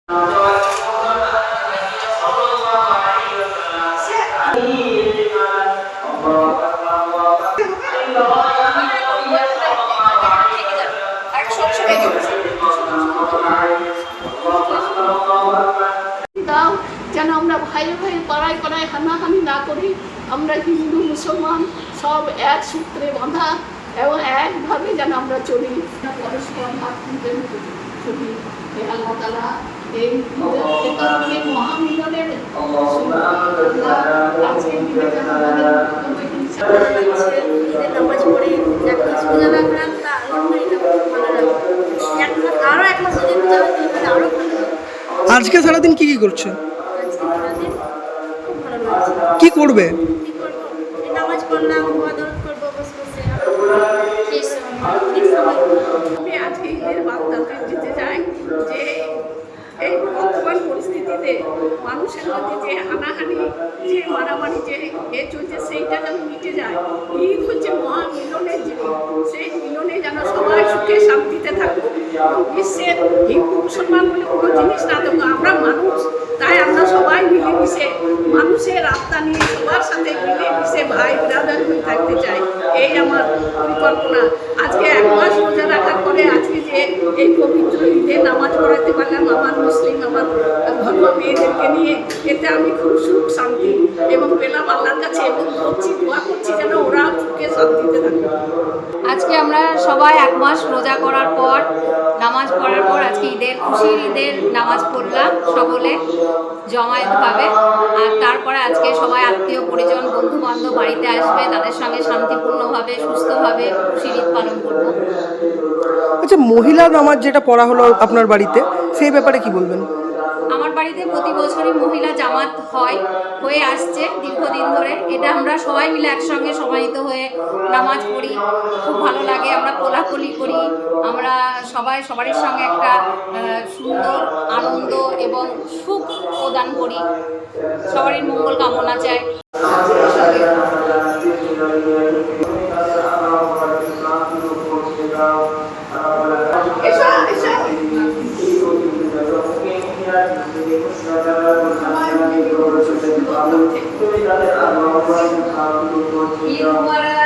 যেন আমরা ভাই ভাই পাড়ায় পাড়ায় হানাহানি না করি। আমরা হিন্দু মুসলমান সব এক সূত্রে বাঁধা এবং একভাবে যেন আমরা চলি, পরস্পর ভাতৃত্বে চলি। আল্লাহ তাআলা এই মহামিলনের নামাজ পড়ে রোজা রাখলাম, আরো এক মাস যদি রোজা রাখতে আরো ভালো। আজকে সারাদিন কি করছো? খুব ভালো লাগছে। কি করবে? নামাজ পড়লাম, ইবাদত করবো বসে বসে। আমি আজকে ঈদের বার্তাতে দিতে চাই যে এই বর্তমান পরিস্থিতিতে মানুষের মধ্যে যে হানাহানি, যে মারামারি, যে চলছে সেইটা যেন মিটে যায়। ঈদ হচ্ছে মহামিলনের জিনিস, সেই মিলনে যেন সবাই সুখে শান্তিতে থাকুক। বিশ্বের হিন্দু মুসলমান বলে কোনো জিনিস না থাকুক, আমরা মানুষ, তাই আমরা সবাই মিলেমিশে মানুষের আত্মা নিয়ে সবার সাথে মিলেমিশে ভাই ব্রাদার হয়ে থাকতে চাই। এই আমার পরিকল্পনা। আজকে এক মাস রোজা রাখার পরে আজকে যে এই পবিত্র ঈদে নামাজ পড়াতে পারলাম আমার মুসলিম আমার ধর্ম মেয়েদেরকে নিয়ে, এতে আমি খুব সুখ শান্তি এবং পেলাম আল্লাহর কাছে, এবং করছি দোয়া করছি যেন ওরাও সুখে শান্তিতে থাকে। আজকে আমরা সবাই এক মাস রোজা করার পর নামাজ পড়ার পর আজকে খুশির ঈদের নামাজ পড়লাম সকলে জমায়েতভাবে। আর তারপরে আজকে সবাই আত্মীয় পরিজন বন্ধু বান্ধব বাড়িতে আসবে, তাদের সঙ্গে শান্তিপূর্ণভাবে সুস্থভাবে খুশির ঈদ পালন করব। আচ্ছা, মহিলা নামাজ যেটা পড়া হলো আপনার বাড়িতে, সেই ব্যাপারে কি বলবেন? আমার বাড়িতে প্রতি বছরই মহিলা জামাত হয়ে আসছে দীর্ঘদিন ধরে। এটা আমরা সবাই মিলে একসঙ্গে সমাহিত হয়ে নামাজ পড়ি, খুব ভালো লাগে। আমরা কোলাকুলি করি, আমরা সবারই সঙ্গে একটা সুন্দর আনন্দ এবং সুখ প্রদান করি, সবারই মঙ্গল কামনা চাই। ঈদ মুবারক।